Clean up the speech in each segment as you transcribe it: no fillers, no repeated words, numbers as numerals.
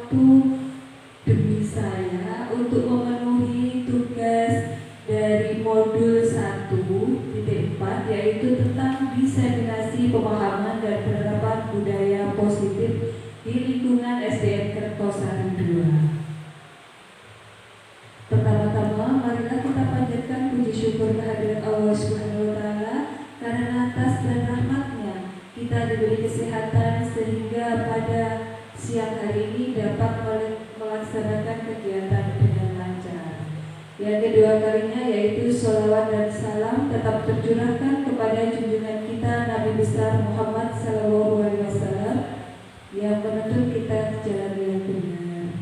waktu demi saya untuk memenuhi tugas dari modul 1.4, yaitu tentang diseminasi pemahaman dan penerapan budaya positif di lingkungan SDN Kertosari 2. Pertama-tama, marilah kita panjatkan puji syukur kehadirat Allah Subhanahu wa Ta'ala, karena atas dan rahmat-Nya kita diberi kesehatan sehingga pada siang hari ini dapat melaksanakan kegiatan dengan lancar. Yang kedua kalinya yaitu sholawat dan salam tetap tercurahkan kepada junjungan kita Nabi besar Muhammad SAW yang menuntun kita ke jalan yang benar.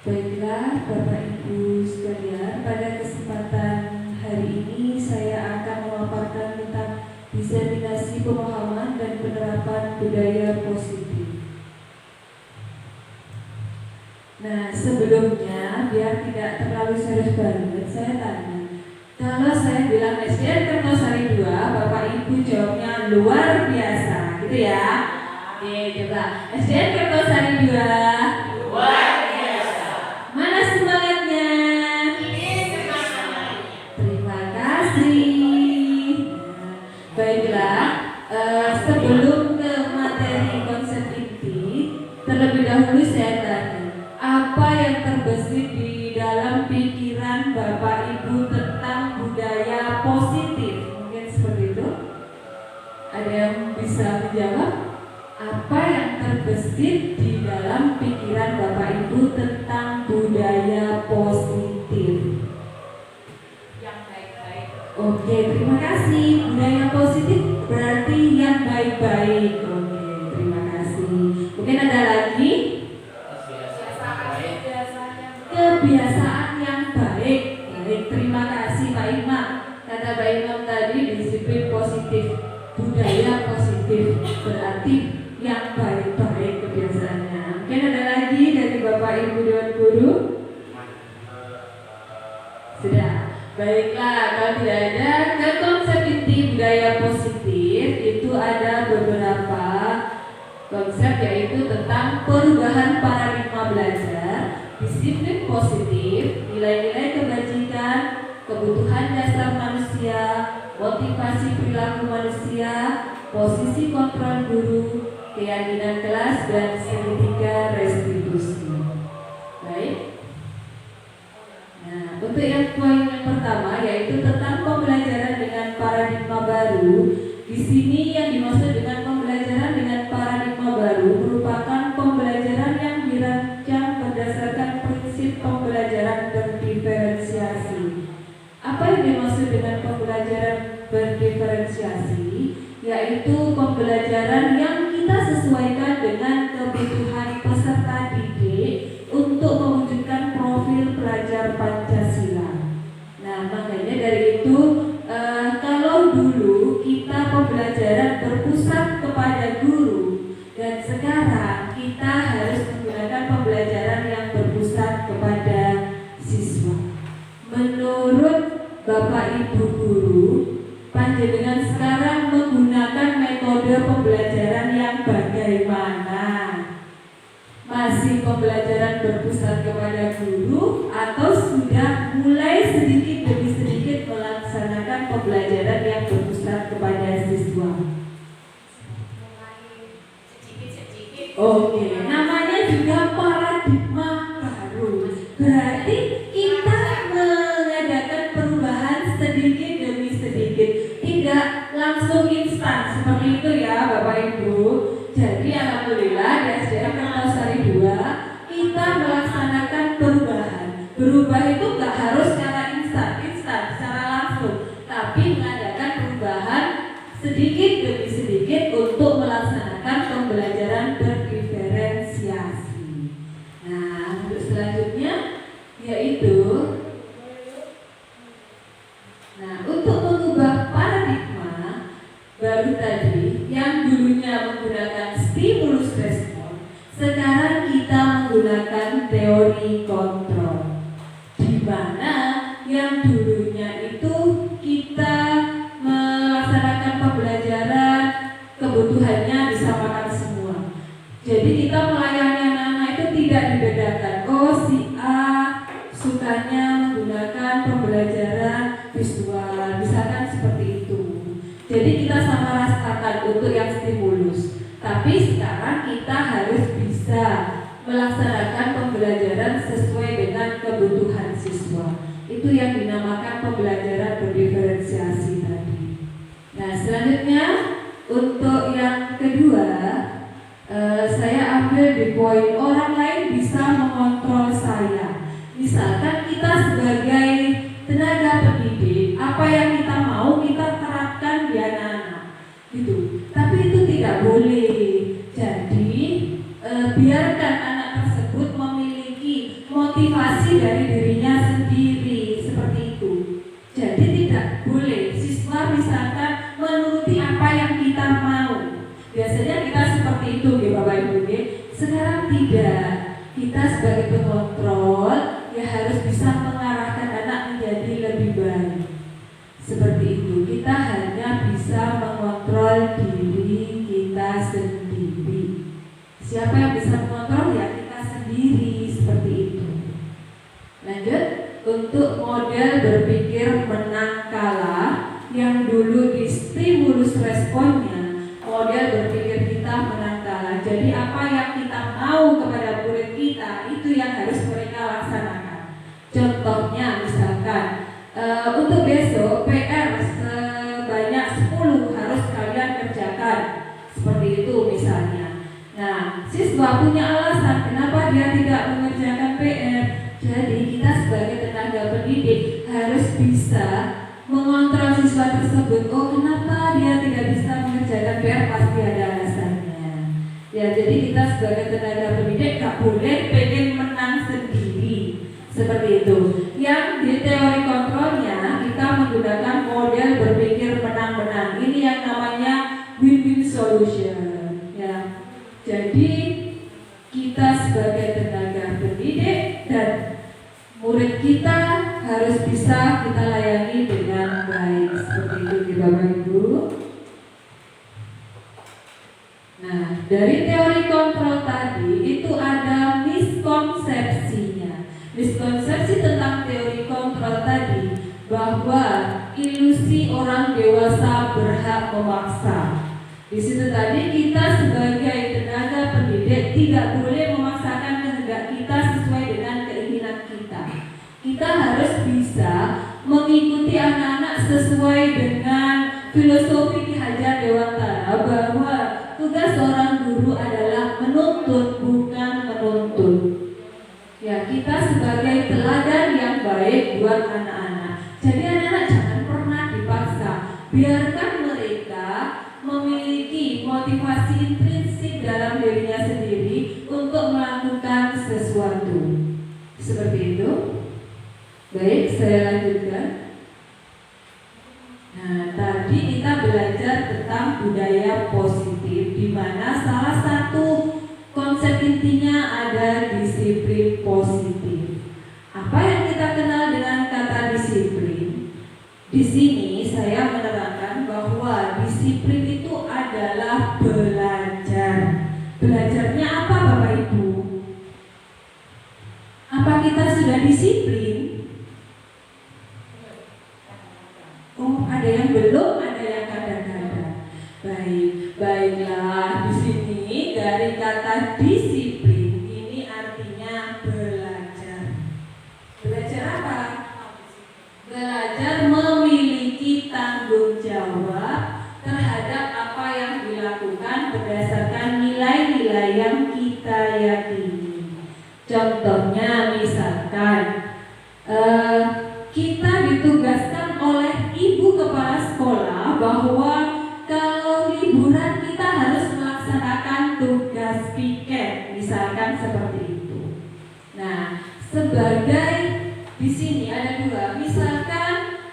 Baiklah Bapak Ibu sekalian, pada kesempatan hari ini saya akan memaparkan tentang diseminasi pemahaman dan penerapan budaya positif. Nah, sebelumnya biar tidak terlalu serius banget, saya tanya, kalau saya bilang SDN Kertosari 2, Bapak Ibu jawabnya luar biasa, gitu ya? Oke, coba SDN Kertosari 2 luar biasa. Mana semangatnya? Ini semangatnya. Terima kasih. Baiklah, sebelum ke materi konsep inti, terlebih dahulu saya tanya, apa yang terbesit di dalam pikiran Bapak Ibu tentang budaya positif? Mungkin seperti itu. Ada yang bisa menjawab? Apa yang terbesit di dalam pikiran Bapak Ibu tentang budaya positif? Yang baik-baik. Oke, terima kasih. Budaya positif berarti yang baik-baik. Oke, terima kasih. Mungkin ada lagi? Kebiasaan yang baik. Baik, terima kasih Pak Imam. Kata Pak Imam tadi disiplin positif, budaya positif berarti yang baik-baik kebiasaannya. Mungkin ada lagi dari Bapak Ibu Dewan Guru? Sudah. Baiklah, kalau tidak ada, ke konsep inti budaya positif itu ada beberapa konsep, yaitu tentang perubahan paradigma belajar, disiplin positif, nilai-nilai kebajikan, kebutuhan dasar manusia, motivasi perilaku manusia, posisi kontrol guru, keyakinan kelas, dan segitiga restitusi. Baik. Nah, untuk yang poin yang pertama yaitu tentang pembelajaran dengan paradigma baru. Di sini yang dimaksud dengan pembelajaran dengan paradigma baru merupakan pembelajaran yang dirancang berdasarkan prinsip pembelajaran berdiferensiasi. Apa yang dimaksud dengan pembelajaran berdiferensiasi? Yaitu pembelajaran yang kita sesuaikan dengan kebutuhan peserta didik untuk mewujudkan profil pelajar Pancasila. Nah, makanya dari itu kalau dulu kita pembelajaran berpusat kepada guru, dan sekarang kita harus menggunakan pembelajaran yang berpusat kepada siswa. Menurut Bapak Ibu guru, panjenengan sekarang menggunakan metode pembelajaran yang bagaimana? Masih pembelajaran berpusat kepada guru atau sudah mulai sedikit demi sedikit melaksanakan pembelajaran yang berpusat kepada siswa? Oke, namanya juga paradigma baru. Berarti kita mengadakan perubahan sedikit demi sedikit, tidak langsung instan seperti itu ya Bapak Ibu. Jadi alhamdulillah di SDN Kertosari 2 kita melaksanakan perubahan. Berubah itu nggak harus secara instan secara langsung, tapi mengadakan perubahan sedikit demi sedikit untuk melaksanakan pembelajaran berdiferensiasi. Nah, untuk selanjutnya yaitu untuk mengubah paradigma baru tadi yang dulunya menggunakan stimulus respon, sekarang kita menggunakan teori kontrol, di mana yang dulunya itu kita melaksanakan pembelajaran kebutuhannya disamakan semua. Jadi kita melayani anak-anak itu tidak Tapi sekarang kita harus bisa melaksanakan pembelajaran sesuai dengan kebutuhan siswa. Itu yang dinamakan pembelajaran berdiferensiasi tadi. Nah, selanjutnya untuk yang kedua, saya ambil di poin orang lain bisa mengontrol saya. Misalkan kita sebagai tenaga pendidik, apa yang kita mau kita terapkan di anak-anak, gitu. Tapi itu tidak boleh. Jadi biarkan anak tersebut memiliki motivasi dari dirinya sendiri, seperti itu. Jadi tidak boleh siswa misalkan menuruti apa yang kita mau. Biasanya kita seperti itu ya Bapak Ibu. Sekarang tidak. Kita sebagai pengontrol ya harus bisa mengarahkan anak menjadi lebih baik. Seperti itu. Kita hanya bisa mengontrol diri kita sendiri. Siapa yang bisa mengontrol? Ya kita sendiri, seperti itu. Lanjut, untuk model berpikir menang kalah yang dulu di stimulus responnya, model berpikir kita menang kalah. Jadi apa yang kita mau kepada murid kita, itu yang harus mereka laksanakan. Contohnya misalkan untuk besok PR sebanyak 10 harus kalian kerjakan, seperti itu misalnya. Nah, siswa punya alasan kenapa dia tidak mengerjakan PR. Jadi kita sebagai tenaga pendidik harus bisa mengontrol siswa tersebut. Oh, kenapa dia tidak bisa mengerjakan PR? Pasti ada alasannya. Ya, jadi kita sebagai tenaga pendidik gak boleh pengen menang sendiri, seperti itu. Yang di teori kontrolnya kita menggunakan model berpikir menang-menang. Ini yang namanya win-win solution. Ya. Jadi kita sebagai tenaga pendidik dan murid kita harus bisa kita layani dengan baik, seperti itu Bapak Ibu. Nah, dari teori kontrol tadi itu ada miskonsepsinya. Miskonsepsi tentang teori kontrol tadi bahwa ilusi orang dewasa berhak memaksa. Di situ tadi kita sebagai tenaga pendidik tidak boleh memaksakan kehendak kita sesuai dengan keinginan kita. Kita harus bisa mengikuti anak-anak sesuai dengan filosofi Ki Hajar Dewantara bahwa tugas seorang guru adalah menuntut bukan menuntut. Ya, kita sebagai teladan yang baik buat anak-anak. Jadi anak-anak jangan pernah dipaksa. Biarkan mereka memiliki motivasi intrinsik dalam dirinya sendiri untuk melakukan sesuatu. Seperti itu. Baik, saya lanjutkan. Nah, tadi kita belajar tentang budaya positif, di mana salah satu konsep intinya ada disiplin positif. Apa yang kita kenal dengan kata disiplin? Di sini saya menerangkan bahwa disiplin itu adalah belajar. Belajarnya apa Bapak Ibu? Apa kita sudah disiplin? Oh, ada yang belum, ada yang kadang-kadang. Baiklah. Di sini dari kata disiplin ini artinya belajar. Belajar apa? Belajar memiliki tanggung jawab terhadap apa yang dilakukan berdasarkan nilai-nilai yang kita yakini. Contohnya misalkan kita ditugaskan oleh ibu kepala sekolah bahwa kalau liburan kita harus melaksanakan tugas piket, misalkan seperti itu. Nah, sebagai di sini ada dua, misalkan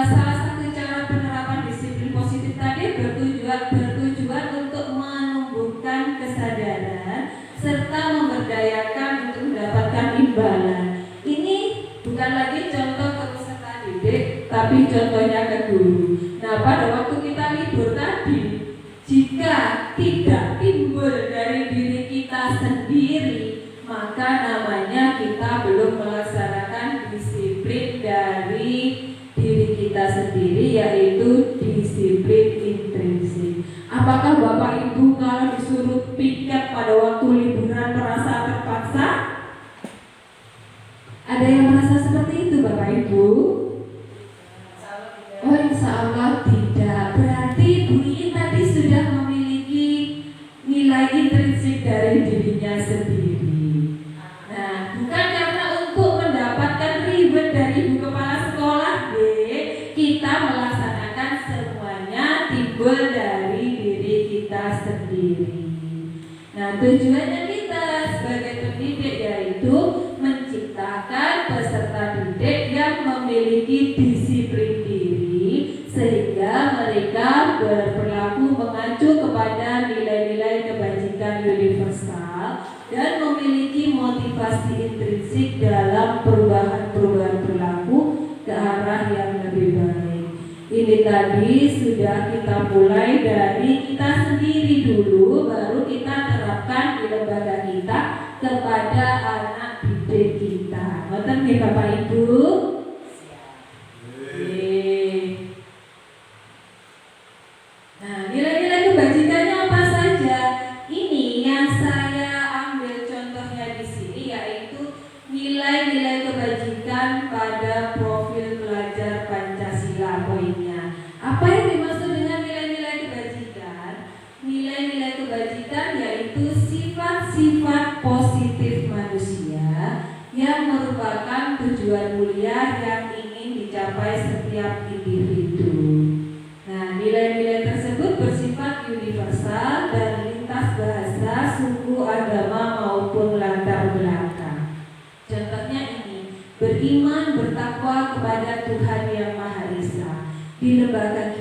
salah satu cara penerapan disiplin positif tadi bertujuan untuk menumbuhkan kesadaran serta memberdayakan untuk mendapatkan imbalan. Ini bukan lagi contoh ke peserta didik, tapi contohnya ke guru. Nah, pada waktu kita libur tadi, jika tidak timbul dari diri kita sendiri, maka namanya kita belum melaksanakan disiplin dari diri kita sendiri, yaitu disiplin intrinsik. Apakah Bapak Ibu kalau disuruh piket pada waktu liburan merasa terpaksa? Ada yang merasa seperti itu Bapak Ibu? Oh, insya Allah tidak. Berarti Bu Iin tadi sudah memiliki nilai intrinsik dari dirinya sendiri. Nah, bukan karena untuk mendapatkan reward dari ibu kepala sekolah, kita melaksanakan semuanya timbul dari diri kita sendiri. Nah, tujuannya kita sebagai pendidik yaitu menciptakan peserta didik yang memiliki disiplin diri sehingga mereka berperilaku mengacu kepada nilai-nilai kebajikan universal dan memiliki motivasi intrinsik dalam perubahan-perubahan perilaku ke arah yang lebih baik. Ini tadi sudah kita mulai dari kita sendiri dulu, baru kita terapkan di lembaga kita kepada anak didik kita. Ngoten nggih Bapak Ibu? Nah, nilai-nilai kebajikannya apa saja? Ini yang saya ambil contohnya di sini yaitu nilai-nilai kebajikan pada profil pelajar Pancasila poinnya. Apa yang dimaksud dengan nilai-nilai kebajikan? Nilai-nilai kebajikan yaitu sifat-sifat positif manusia yang merupakan tujuan mulia yang ingin dicapai setiap individu. Nah, nilai-nilai tersebut bersifat universal dan lintas bahasa, suku, agama maupun latar belakang. Contohnya ini, beriman bertakwa kepada Tuhan Yang Maha Esa. Di lembaga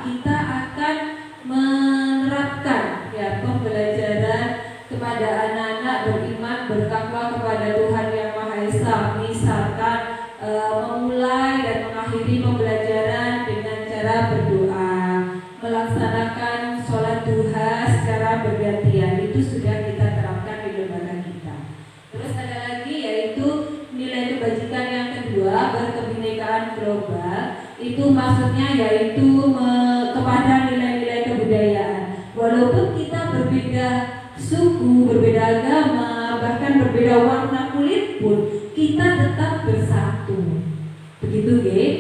kita akan menerapkan pembelajaran kepada anak-anak beriman bertakwa kepada Tuhan Yang Maha Esa. Misalkan memulai dan mengakhiri pembelajaran dengan cara berdoa, melaksanakan sholat duha secara bergantian. Itu sudah kita terapkan di lembaga kita. Terus ada lagi yaitu nilai kebajikan yang kedua, berkebinekaan global. Itu maksudnya yaitu kepada nilai-nilai kebudayaan. Walaupun kita berbeda suku, berbeda agama, bahkan berbeda warna kulit pun, kita tetap bersatu. Begitu, nggih?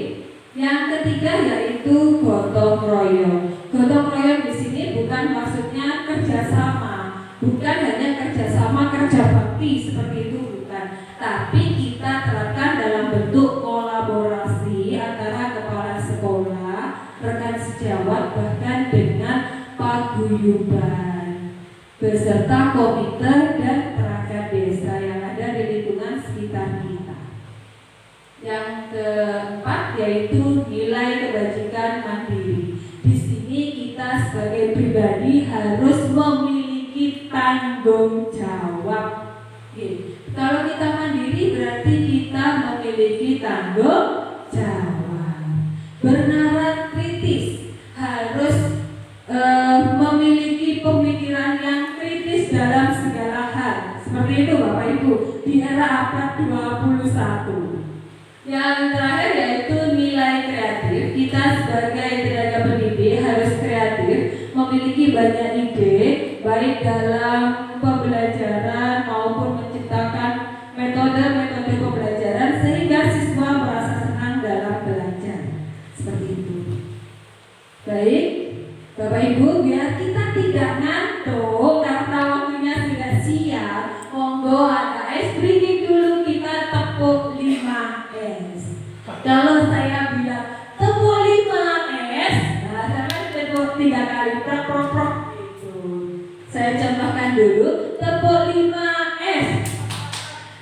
Yang ketiga yaitu gotong royong. Gotong royong di sini bukan maksudnya kerjasama, bukan hanya kerjasama kerja bakti seperti itu, bukan. Tapi kita terapkan dalam bentuk kolaborasi antara kepala sekolah, rekan sejawat, bahkan dengan paguyuban beserta komite dan perangkat desa yang ada di lingkungan sekitar kita. Yang keempat yaitu nilai kebajikan mandiri. Di sini kita sebagai pribadi harus memiliki tanggung jawab. Kalau kita mandiri berarti kita memiliki tanggung jawab. Bernalar kritis, harus memiliki pemikiran yang kritis dalam segala hal. Seperti itu Bapak Ibu di era abad 21. Yang terakhir yaitu nilai kreatif. Kita sebagai tenaga pendidik harus kreatif, memiliki banyak ide baik dalam pembelajaran maupun menciptakan metode-metode pembelajaran sehingga siswa merasa senang dalam belajar. Seperti itu. Baik, Bapak Ibu, biar kita tidak ngantuk karena waktunya sudah siap, monggo ada ice breaking dulu, kita tepuk 5S. Kalau saya bilang tepuk 5S, nah saya tepuk 3 kali prok gitu. Saya contohkan dulu, tepuk 5S.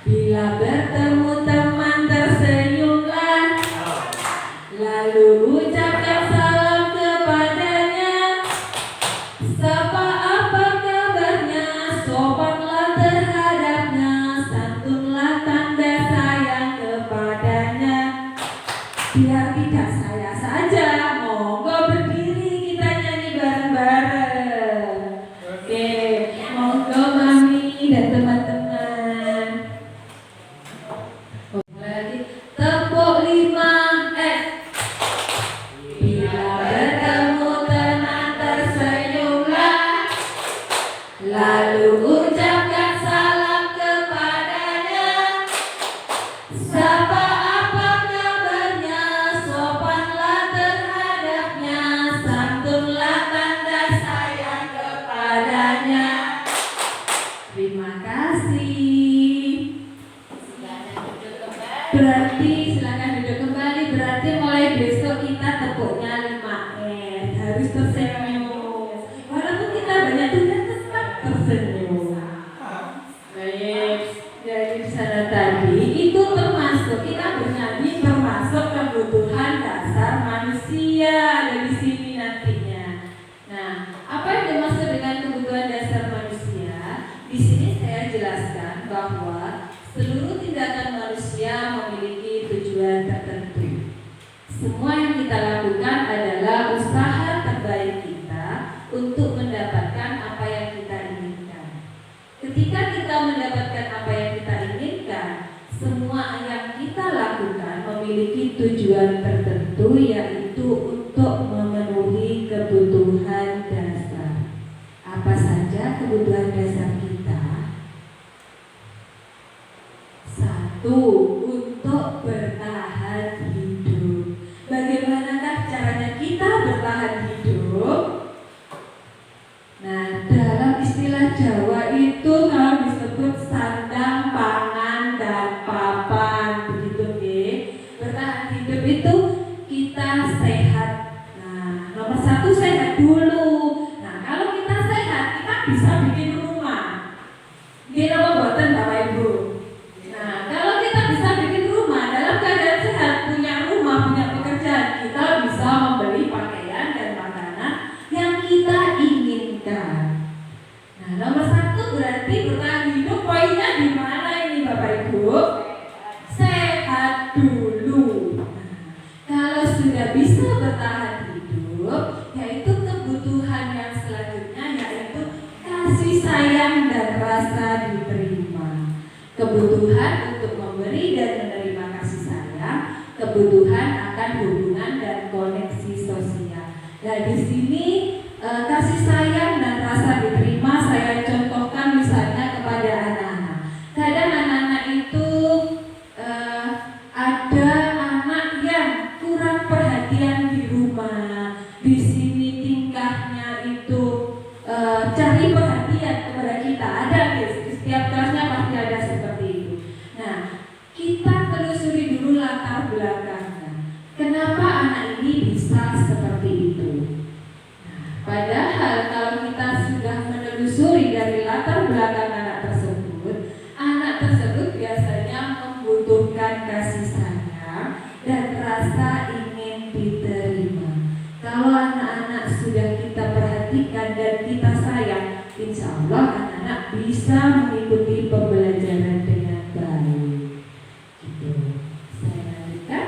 Bila bertemu teman tersenyumlah, lalu ucapkan salam kepadanya. Sapa apa kabarnya, sopanlah terhadapnya, santunlah tanda sayang kepadanya. Biar tidak saya saja, monggo berdiri kita nyanyi bareng-bareng. Oke, monggo Mami dan teman-teman. Berarti silakan duduk kembali. Berarti mulai besok kita tepuknya 5R. Harus tersenyum. Walaupun kita banyak tugas tetap tersenyum. Baik. Dari sana tadi itu termasuk kita bernyanyi termasuk kebutuhan dasar manusia dari sini nantinya. Nah, apa yang dimaksud dengan kebutuhan dasar manusia? Di sini saya jelaskan bahwa seluruh tindakan manusia memiliki tujuan tertentu. Semua yang kita lakukan adalah usaha terbaik kita untuk mendapatkan apa yang kita inginkan. Ketika kita mendapatkan apa yang kita inginkan, semua yang kita lakukan memiliki tujuan tertentu, yaitu untuk memenuhi kebutuhan dasar. Apa saja kebutuhan dasar kita? Satu, untuk bertahan hidup. Bagaimanakah caranya kita bertahan hidup? Nah, dalam istilah Jawa itu kalau disebut sandang, pangan, dan papan, begitu nggih. Bertahan hidup itu kita sehat. Nah, nomor satu sehat dulu. Nah, kalau kita sehat, kita bisa bikin rumah. Nggih napa boten Bapak Ibu? Nah, kalau kita bisa bikin rumah dalam keadaan sehat, punya rumah, punya pekerjaan, kita bisa membeli pakaian dan makanan yang kita inginkan. Nah, nomor satu berarti bertahan hidup, poinnya di mana ini Bapak Ibu? Sehat dulu. Nah, kalau sudah bisa bertahan hidup, yaitu kebutuhan yang selanjutnya yaitu kasih sayang dan rasa diterima. Kebutuhan untuk memberi dan menerima kasih sayang, kebutuhan akan hubungan dan koneksi sosial. Nah, di sini kasih sayang dan rasa diterima saya contohkan misalnya kepada anak-anak. Kadang anak-anak itu ada anak yang kurang perhatian di rumah. Di sini tingkahnya itu cari perhatian kepada kita. Ada guys, di setiap kelasnya pasti ada seperti itu. Nah, kita telusuri dulu latar belakangnya. Kenapa anak ini bisa seperti itu? Nah, padahal kalau kita sudah menelusuri dari latar belakang anak tersebut biasanya membutuhkan kasih sayang dan rasa ingin diterima. Kalau anak-anak sudah kita perhatikan dan kita sayang, insya Allah anak-anak bisa mengikuti pembelajaran dengan baik. Gitu. Saya lanjutkan.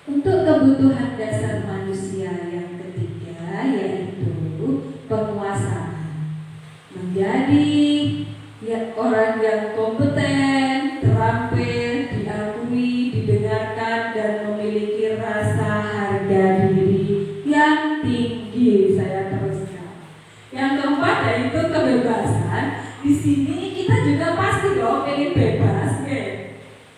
Untuk kebutuhan dasar manusia yang ketiga yaitu penguasaan. Menjadi orang yang kompeten, terampil, diakui, didengarkan, dan memiliki rasa harga diri yang tinggi. Saya teruskan. Yang keempat yaitu kebebasan. Di sini kita juga pasti dong ingin bebas.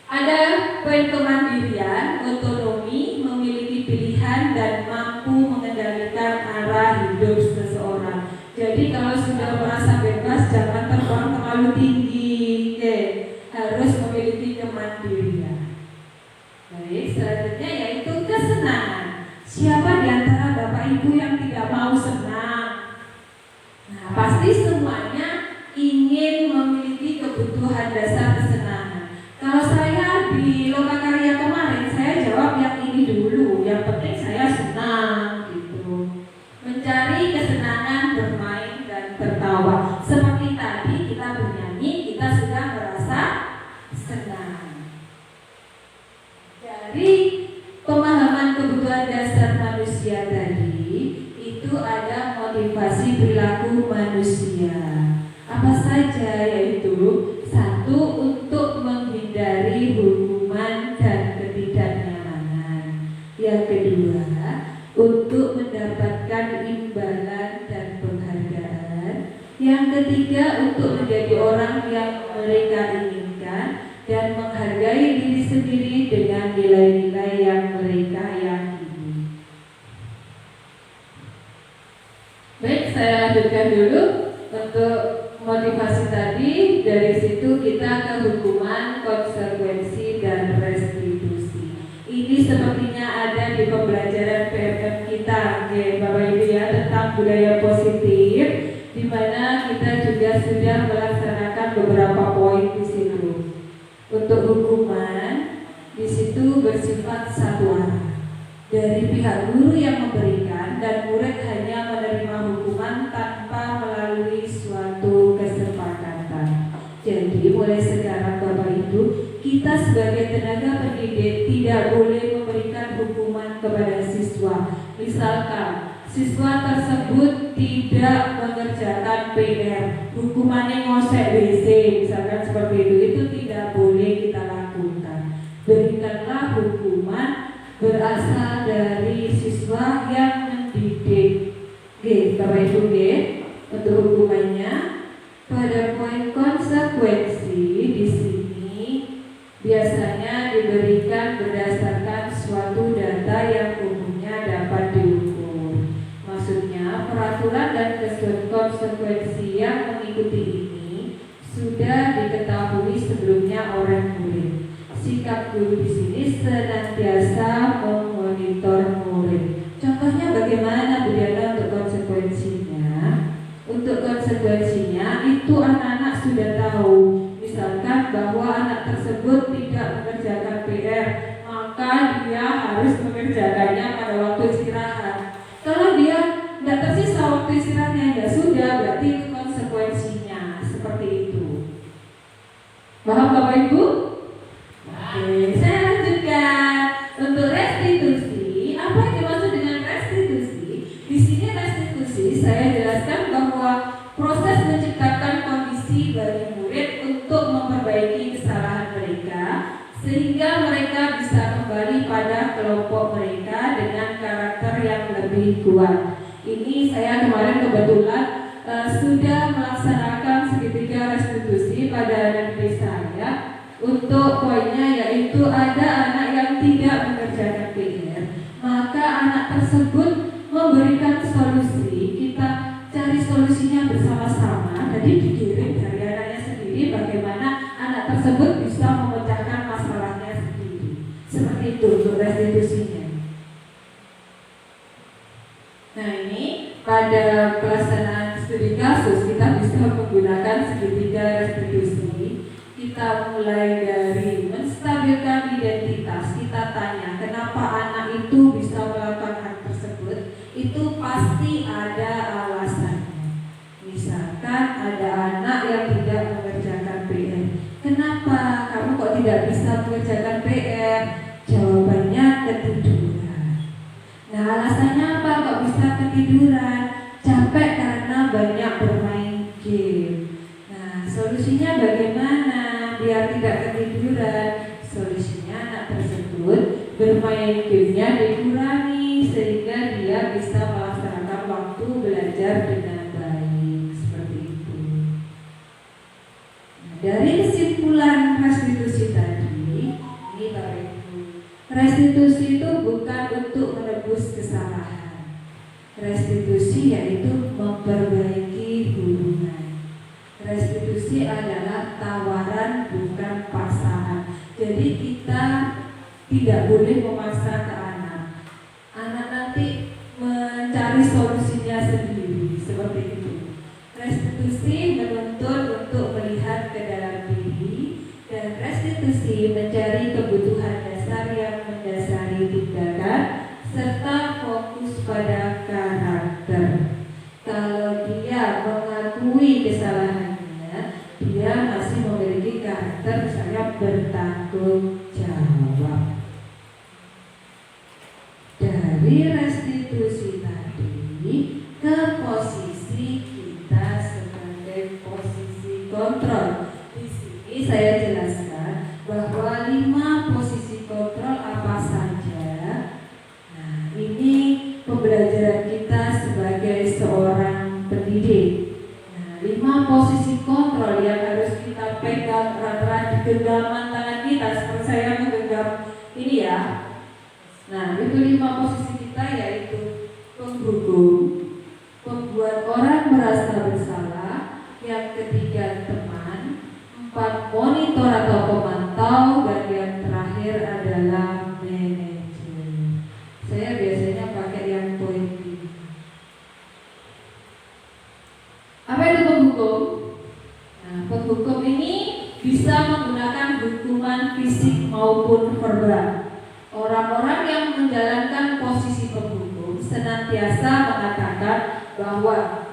Ada poin kemandirian, otonomi, memiliki pilihan, dan mampu mengendalikan arah hidup seseorang. Jadi kalau sudah merasa bebas, jangan terbang terlalu tinggi, harus memiliki kemandirian. Baik, selanjutnya yaitu kesenangan. Siapa di antara Bapak Ibu yang tidak mau senang? Nah, pasti semuanya ingin memiliki kebutuhan dasar kesenangan. Kalau saya di Lokakarya kemarin, saya jawab yang ini dulu. Yang penting saya senang, gitu. Mencari kesenangan bermain dan tertawa. Seperti tadi kita bernyanyi, kita sudah merasa senang. Dari pemahaman kebutuhan dasar manusia tadi, itu ada motivasi perilaku manusia. Apa saja? Yaitu satu, untuk menghindari hukuman dan ketidaknyamanan. Yang kedua, untuk mendapatkan imbalan dan penghargaan. Yang ketiga, untuk menjadi orang yang mereka inginkan dan menghargai diri sendiri dengan nilai-nilai yang mereka yakini. Baik, saya lanjutkan dulu untuk motivasi tadi. Dari situ kita ke hukuman, konsekuensi, Ini sepertinya ada di pembelajaran PMM kita, oke, Bapak Ibu ya, tentang budaya positif, di mana kita juga sudah melaksanakan beberapa poin di situ. Untuk hukuman, di situ bersifat satu arah dari pihak guru yang memberikan, dan murid hanya menerima hukuman tanpa melalui suatu kesepakatan. Jadi mulai sekarang Bapak Ibu, kita sebagai tenaga pendidik tidak boleh memberikan hukuman kepada siswa. Misalkan siswa tersebut tidak mengerjakan PR, hukumannya ngosek WC, misalkan seperti itu tidak boleh kita lakukan. Berikanlah hukuman berasal dari siswa yang mendidik. Oke, Bapak Ibu, untuk hukumannya pada poin konsekuensi di sini biasanya diberikan berdasarkan suatu data yang umumnya dapat diukur. Maksudnya peraturan dan konsekuensi yang mengikuti ini sudah diketahui sebelumnya oleh murid. Sikap guru di sini senantiasa memonitor murid. Contohnya bagaimana Bu Diana untuk konsekuensinya? Untuk konsekuensinya itu anak-anak sudah tahu. Misalkan bahwa anak tersebut tidak mengerjakan PR, maka dia harus mengerjakannya pada waktu istirahat. Kalau dia tidak tersisa waktu istirahatnya, ya sudah, berarti itu konsekuensinya. Seperti itu. Paham Bapak Ibu? Oke, saya lanjutkan. Untuk restitusi, apa yang dimaksud dengan restitusi? Di sini restitusi saya jelaskan bahwa proses menciptakan kondisi bagi murid untuk memperbaiki kesalahan mereka sehingga mereka bisa kembali pada kelompok mereka dengan karakter yang lebih kuat. Ini saya kemarin kebetulan sudah melaksanakan segitiga restitusi pada anak didik saya. Untuk poinnya yaitu ada anak yang tidak mengerjakan PR, maka anak tersebut memberikan solusi. Kita cari solusinya bersama-sama. Jadi dikirim dari anaknya sendiri bagaimana anak tersebut bisa memecahkan masalahnya sendiri. Seperti itu untuk restitusinya. Nah, ini pada pelaksanaan studi kasus kita bisa menggunakan segitiga restitusi. Kita mulai dari menstabilkan identitas. Kita tanya kenapa anak itu bisa melakukan hal tersebut. Itu pasti ada alasannya. Misalkan ada anak yang tidak mengerjakan PR. Kenapa kamu kok tidak bisa mengerjakan PR? Jawabannya ketiduran. Nah, alasannya apa kok bisa ketiduran? Capek karena banyak bermain game. Nah, solusinya bagaimana biar tidak ketiduran? Solusinya anak tersebut bermain gamenya dikurangi sehingga dia bisa melaksanakan waktu belajar dengan baik. Seperti itu. Nah, dari kesimpulan restitusi tadi, ini Bapak Ibu, restitusi itu bukan untuk menebus kesalahan. Restitusi yaitu memperbaiki hubungan. Restitusi adalah tawaran bukan paksaan. Jadi kita tidak boleh memaksa ke anak. Anak nanti mencari solusinya sendiri. Seperti itu. Restitusi menuntut untuk melihat ke dalam diri, dan restitusi mencari kebutuhan dasar yang mendasari tindakan serta fokus pada karakter. Kalau dia mengakui kesalahannya, dia masih memiliki karakter misalnya bertanggung jawab. Dari restitusi tadi ke posisi kita sebagai posisi kontrol. Di sini saya jelaskan bahwa 5 posisi kontrol apa saja. Nah, ini pembelajaran kita sebagai seorang pendidik. Nah, 5 posisi kontrol yang harus kita pegang erat-erat di genggaman tangan kita, seperti saya menggenggam ini ya. Nah, itu 5 posisi kita yaitu penghukum, pembuat orang merasa bersalah, yang ketiga teman, 4 monitor atau pemantau, dan yang terakhir adalah manajer. menggunakan hukuman fisik maupun verbal. Orang-orang yang menjalankan posisi penghukum senantiasa mengatakan bahwa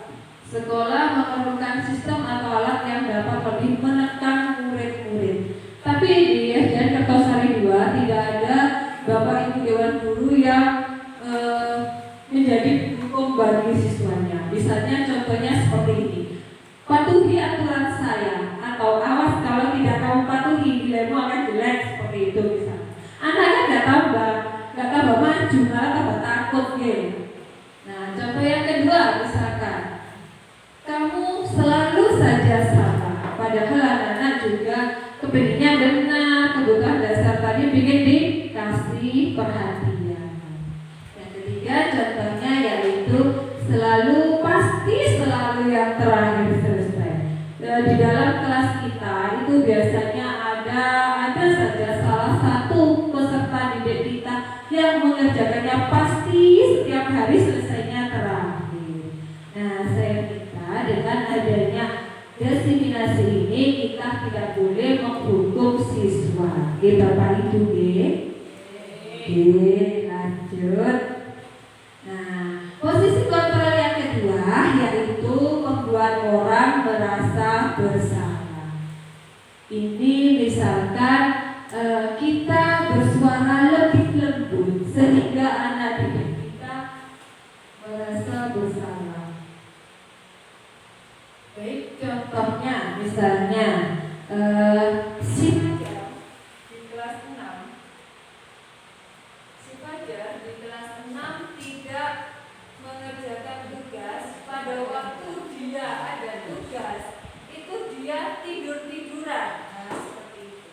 sekolah memerlukan sistem atau alat yang dapat lebih menekan murid-murid. Tapi di SDN Kertosari 2 tidak ada Bapak Ibu Dewan Guru yang menjadi hukum bagi siswanya. Misalnya contohnya seperti ini. Patuhi aturan saya, atau awas kalau tidak kamu patuhi nilaimu akan jelek, seperti itu misalnya. Anak kan nggak tambah maju, malah tambah takut gitu. Nah, contoh yang kedua misalkan kamu selalu saja salah, padahal anak-anak juga kepinginnya benar, kebutuhan dasar tadi ingin dikasih perhatian. Yang ketiga contohnya yaitu selalu yang terakhir selesai. Di dalam kelas kita itu biasanya ada saja salah satu peserta didik kita yang mengerjakannya pasti setiap hari selesainya terakhir. Nah, saya minta dengan adanya diskriminasi ini kita tidak boleh menghukum siswa. Kita paling juga. Lanjut. Nah, posisi kontrol yang kedua yaitu membuat orang merasa bersalah. Ini misalkan kita bersuara lebih lembut sehingga anak didik kita merasa bersalah. Baik, contohnya misalnya si Fajar di kelas 6 tidak mengerjakan tugas pada waktu dia ada tugas, itu dia tidur-tiduran. Nah, seperti itu.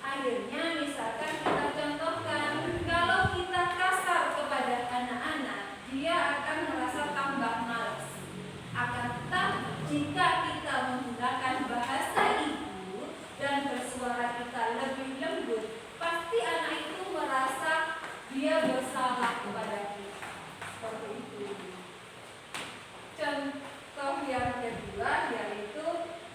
Akhirnya misalkan kita contohkan, kalau kita kasar kepada anak-anak, dia akan merasa tambah malas. Akan tetapi jika kita menggunakan bahasa ibu dan bersuara kita lebih lembut, pasti anak itu merasa dia bersalah kepada kita. Seperti itu. Contoh yang kedua yaitu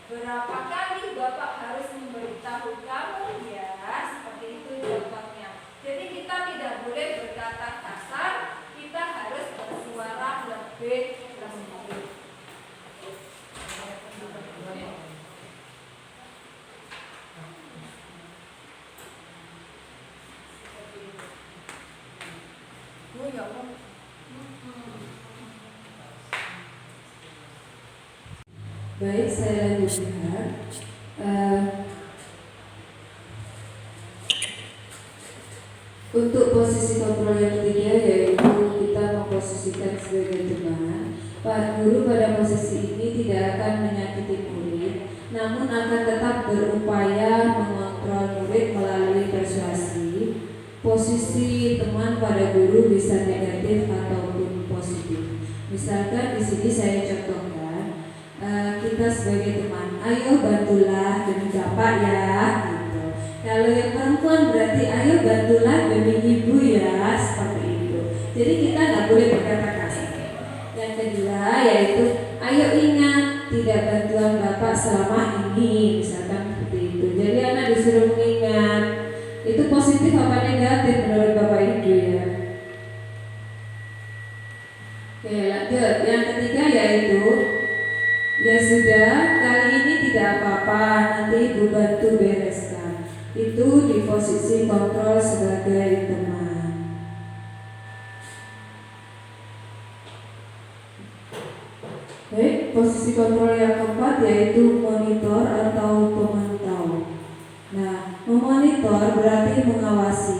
berapa kali Bapak harus memberitahu kamu ya, seperti itu contohnya. Jadi kita tidak boleh berkata kasar, kita harus bersuara lebih lembut. Baik, saya lanjutkan. Untuk posisi kontrol yang ketiga yaitu kita memposisikan sebagai teman. Pak guru pada posisi ini tidak akan menyakiti murid, namun akan tetap berupaya mengontrol murid melalui persuasi. Posisi teman pada guru bisa negatif ataupun positif. Misalkan di sini saya contohkan, kita sebagai teman, ayo bantulah demi bapak ya, gitu. Kalau yang perempuan berarti ayo bantulah demi ibu ya, seperti itu. Jadi kita nggak boleh berkata kasar. Yang kedua yaitu ayo ingat tidak bantuan bapak selama ini, misalkan seperti itu. Jadi anak disuruh mengingat. Itu positif apa negatif menurut bapak ibu ya? Oke, lanjut. Yang ketiga yaitu ya sudah, kali ini tidak apa-apa, nanti ibu bantu bereskan. Itu di posisi kontrol sebagai teman. Baik, posisi kontrol yang keempat yaitu monitor atau pemantau. Nah, memonitor berarti mengawasi.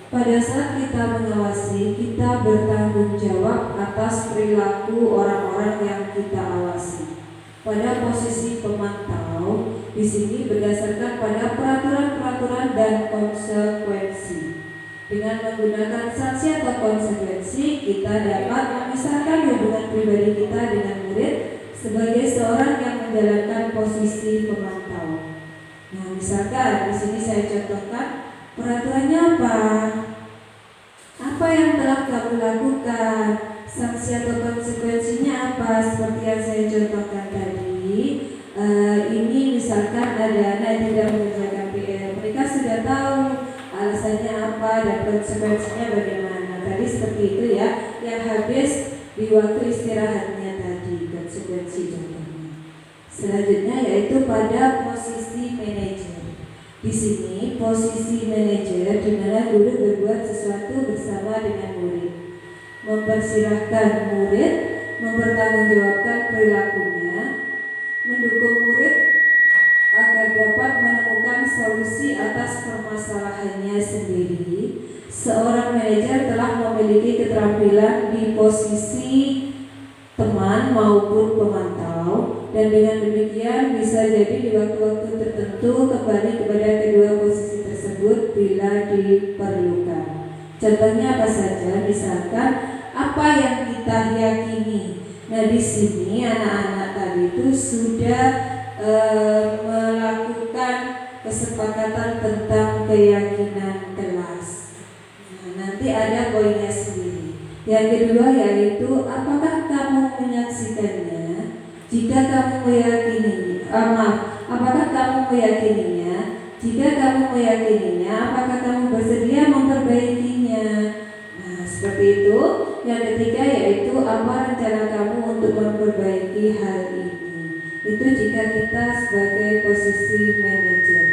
Pada saat kita mengawasi, kita bertanggung jawab atas perilaku orang-orang yang kita awasi. Pada posisi pemantau, di sini berdasarkan pada peraturan-peraturan dan konsekuensi. Dengan menggunakan sanksi atau konsekuensi, kita dapat memisahkan hubungan pribadi kita dengan murid sebagai seorang yang menjalankan posisi pemantau. Nah, misalkan di sini saya contohkan peraturannya apa? Apa yang telah kamu lakukan? Sanksi atau konsekuensinya apa? Seperti yang saya contohkan tadi. Ini misalkan ada anak yang tidak mengerjakan PR dan konsekuensinya bagaimana. Tadi seperti itu ya, yang habis di waktu istirahatnya tadi, konsekuensi contohnya. Selanjutnya yaitu pada posisi manajer. Di sini posisi manajer di mana guru berbuat sesuatu bersama dengan murid, mempersilahkan murid, mempertanggungjawabkan perilakunya, mendukung murid agar dapat menemukan solusi atas permasalahannya sendiri. Seorang manajer telah memiliki keterampilan di posisi teman maupun pemantau, dan dengan demikian bisa jadi di waktu-waktu tertentu kembali kepada kedua posisi tersebut bila diperlukan. Contohnya apa saja? Misalkan apa yang kita yakini. Nah, di sini anak-anak tadi itu sudah melakukan kesepakatan tentang keyakinan kelas. Nah, nanti ada poinnya sendiri. Yang kedua yaitu apakah kamu menyaksikannya? Jika kamu meyakini, apakah kamu meyakininya? Jika kamu meyakininya, apakah kamu bersedia memperbaikinya? Nah, seperti itu. Yang ketiga yaitu apa rencana kamu untuk memperbaiki hal ini? Itu jika kita sebagai posisi manajer.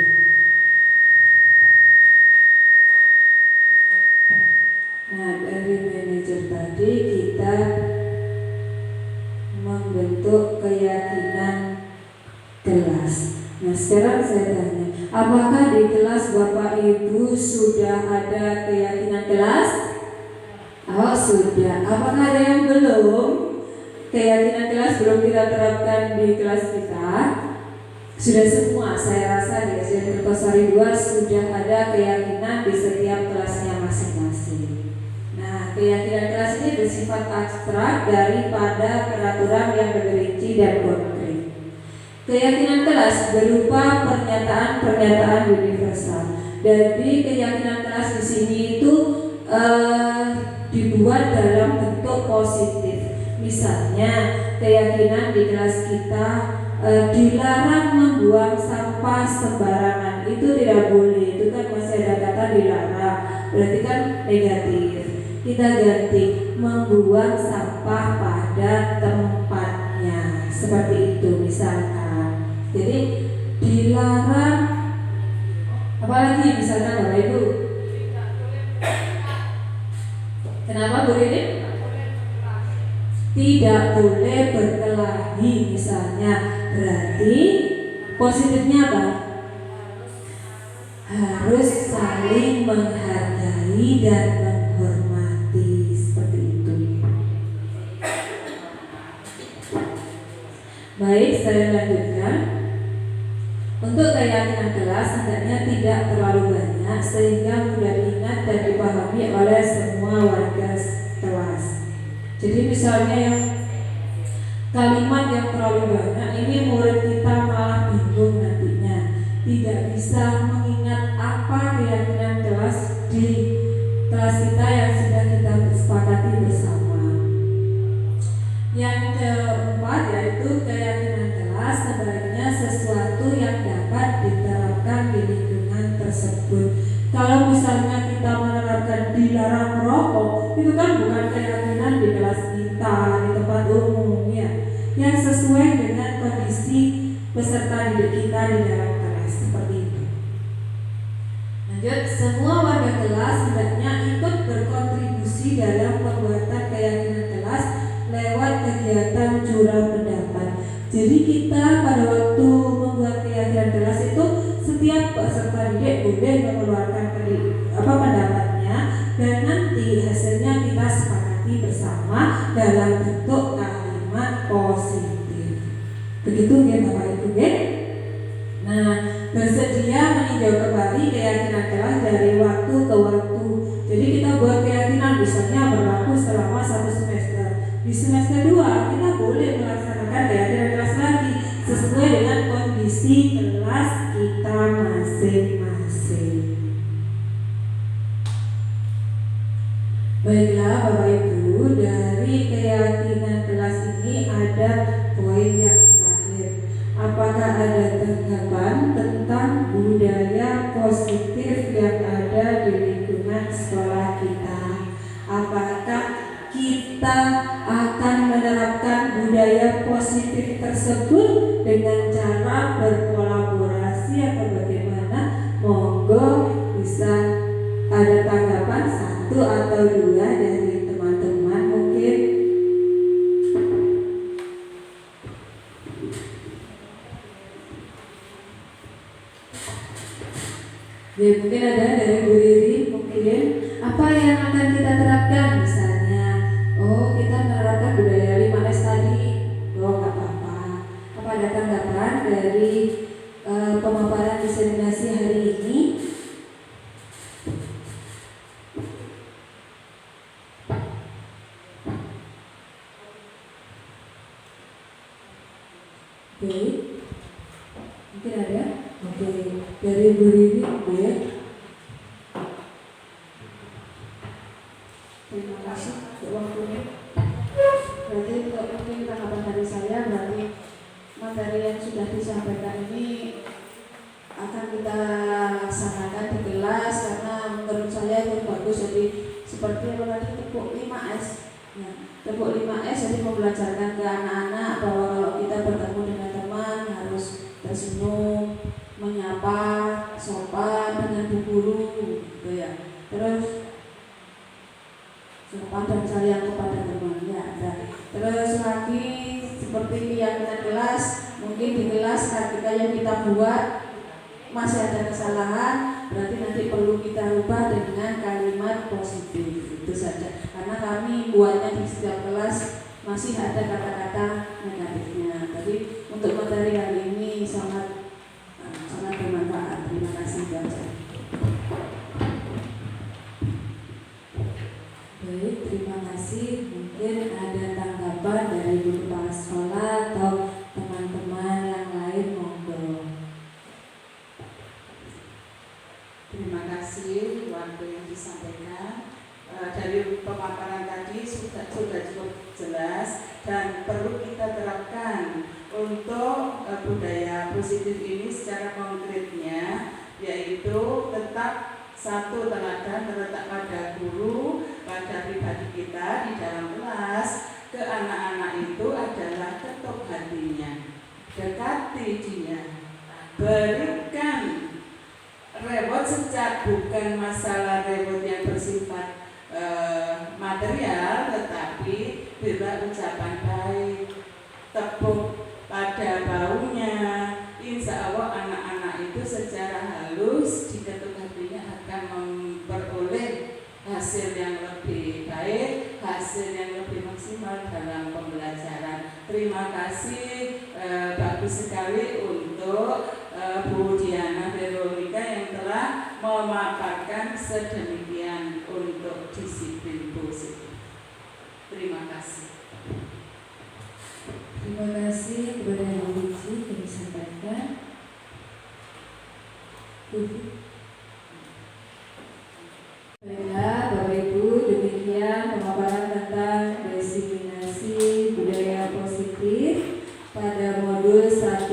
Nah, dari manajer tadi kita membentuk keyakinan kelas. Nah, sekarang saya tanya, apakah di kelas Bapak Ibu sudah ada keyakinan kelas? Oh, sudah. Apakah ada yang belum? Keyakinan kelas belum kita terapkan di kelas kita? Sudah semua, saya rasa di SDN Kertosari 2 sudah ada keyakinan di setiap kelasnya masing-masing. Nah, keyakinan kelas ini bersifat abstrak daripada peraturan yang berrinci dan konkret. Keyakinan kelas berupa pernyataan-pernyataan universal. Jadi keyakinan kelas di sini itu dibuat dalam bentuk positif. Misalnya keyakinan di kelas kita dilarang membuang sampah sembarangan, itu tidak boleh. Itu kan masih ada kata dilarang, berarti kan negatif. Kita ganti membuang sampah pada tempatnya, seperti itu misalkan. Jadi dilarang, apalagi misalkan Bapak Ibu, kenapa Bu Rini? Tidak boleh berkelahi misalnya. Berarti positifnya apa? Harus saling menghargai dan menghormati, seperti itu. Baik, saya lanjutkan. Untuk keyakinan kelas hendaknya tidak terlalu banyak sehingga mudah diingat dan dipahami oleh semua warga kelas. Jadi misalnya yang kalimat yang terlalu banyak ini murid kita malah bingung nantinya, tidak bisa mengingat apa keyakinan kelas di kelas kita yang sudah kita sepakati bersama. Yang keempat yaitu keyakinan kelas sebaiknya sesuatu yang dapat diterapkan di lingkungan tersebut. Kalau misalnya kita menerapkan dilarang merokok, itu kan bukan keyakinan di kelas kita, di tempat umum ya, yang sesuai dengan kondisi peserta didik kita di dalam kelas, seperti itu. Lanjut, semua warga kelas hendaknya ikut berkontribusi dalam pembuatan keyakinan kelas lewat kegiatan curah pendapat. Jadi kita pada waktu membuat keyakinan kelas itu setiap peserta didik boleh mengeluarkan pendapatnya, dan nanti hasilnya kita sepakati bersama dalam bentuk kalimat positif. Begitu ya Bapak Ibu ya. Nah, bersedia meninjau kembali keyakinan kelas dari waktu ke waktu. Jadi kita buat keyakinan misalnya berlaku selama 1 semester. Di semester 2 kita boleh melaksanakan keyakinan kelas lagi sesuai dengan kondisi kelas kita masing-masing. Baiklah Bapak Ibu, dari keyakinan kelas ini ada poin yang terakhir. Apakah ada tanggapan tentang budaya positif yang ada di lingkungan ada tanggapan satu atau dua dari teman-teman mungkin? Ya, mungkin ada dari Bu Riri, mungkin apa yang akan kita terapkan misalnya, oh kita menerapkan budaya 5S tadi, oh nggak apa-apa. Apa ada tanggapan dari pemaparan diseminasi hari ini? Oke, mungkin ada. Oke, dari Bu Riri, ya. Terima kasih untuk waktunya. Berarti untuk mungkin tanggapan dari saya, berarti materi yang sudah disampaikan ini akan kita laksanakan di kelas karena menurut saya itu bagus. Jadi seperti yang tadi tepuk 5S. Nah, tepuk 5S jadi membelajarkan ke anak-anak bahwa kalau kita bertemu dengan teman harus tersenyum, menyapa, sopan dengan bu guru, gitu ya. Terus sopan dan sayang kepada temannya. Nah, terus lagi seperti keyakinan kelas, mungkin di kelas ketika yang kita buat masih ada kesalahan, berarti nanti perlu kita rubah dengan kalimat positif. Itu saja. Karena kami buatnya di setiap kelas masih ada kata-kata negatifnya. Jadi untuk materi hari ini sangat bermanfaat. Terima kasih banyak. Baik, terima kasih. Mungkin ada tanggapan dari guru kepala sekolah atau teman-teman yang lain, monggo. Terima kasih waktu yang disampaikan. Dari pemaparan tadi sudah cukup jelas dan perlu kita terapkan untuk budaya positif ini secara konkretnya, yaitu tetap satu teladan terletak pada guru, pada pribadi kita di dalam kelas. Ke anak-anak itu adalah ketuk hatinya, dekati dia, berikan reward sejak, bukan masalah reward yang bersifat material, tetapi bila ucapan baik, tepuk pada baunya, insya Allah anak-anak itu secara halus diketuk hatinya akan memperoleh hasil yang lebih baik, hasil yang lebih maksimal dalam pembelajaran. Terima kasih, bagus sekali untuk Bu Diana Veronica yang telah memaparkan sedemikian untuk disiplin positif. Terima kasih. Terima kasih kepada Bu Riri yang disampaikan. Baiklah Bapak Ibu, demikian pemaparan tentang diseminasi budaya positif pada modul 1.4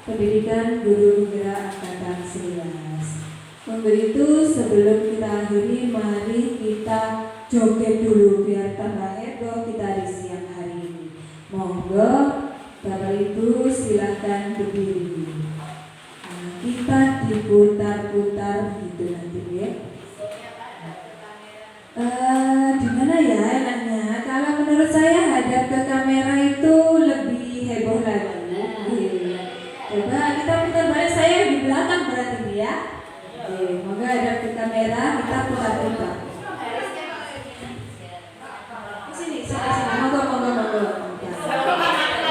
Pendidikan Guru Penggerak Angkatan 11. Untuk itu sebelum kita akhiri, mari kita joget dulu biar tambah heboh kita di siang hari ini. Monggo Bapak Ibu silakan berdiri. Nah, kita diputar-putar gitu nanti ya. Di mana ya enaknya? Kalau menurut saya hadap ke kamera itu lebih heboh lagi. Coba kita putar balik, saya di belakang berarti ya. Moga hadap ke kamera, kita putar-putar. Sini, monggo.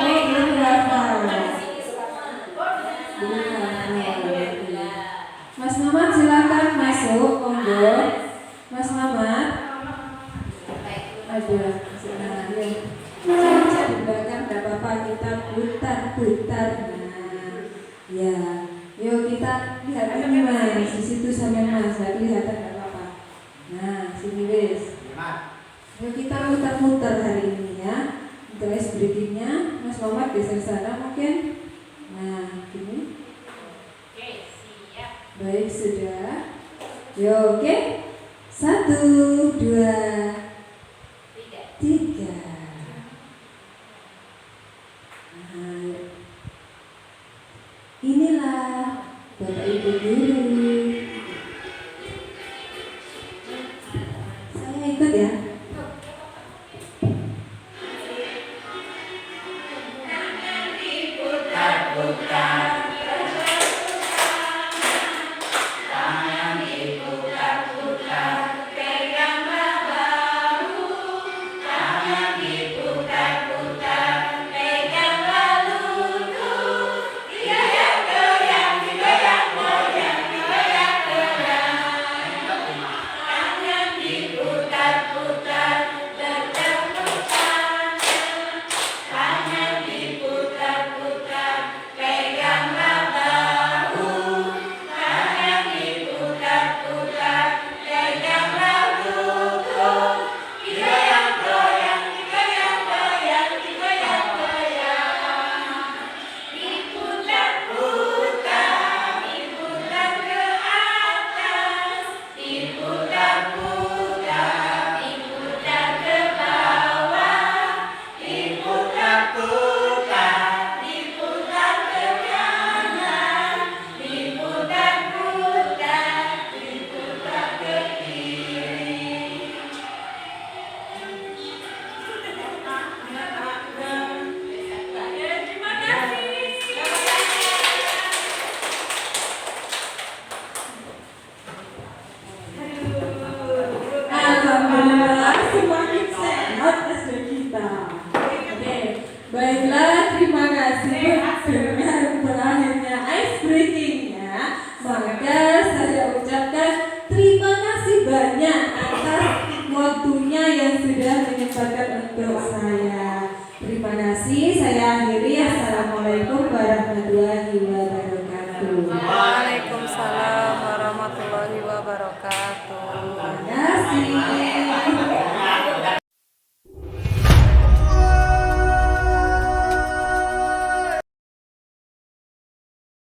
Belum hafal. Mas Mamat silakan masuk, monggo. Mas Mamat. Ada senang ya. Saya di belakang enggak apa-apa, kita putar-putar. Nah, ya. Yuk kita lihat ini Mas, di situ sama Mas, enggak kelihatan enggak apa-apa. Nah, sini wes. Yuk kita muter-muter hari ini ya. Guys, berikutnya Mas Mamat geser sana mungkin. Nah, gini. Oke, siap. Baik, sudah. Yo, oke. 1, 2, 3. Nah, inilah Bapak Ibu guru. banyak atas waktunya yang sudah menyempatkan untuk saya. Terima kasih. Saya akhiri. Assalamualaikum warahmatullahi wabarakatuh. Waalaikumsalam warahmatullahi wabarakatuh. Terima kasih.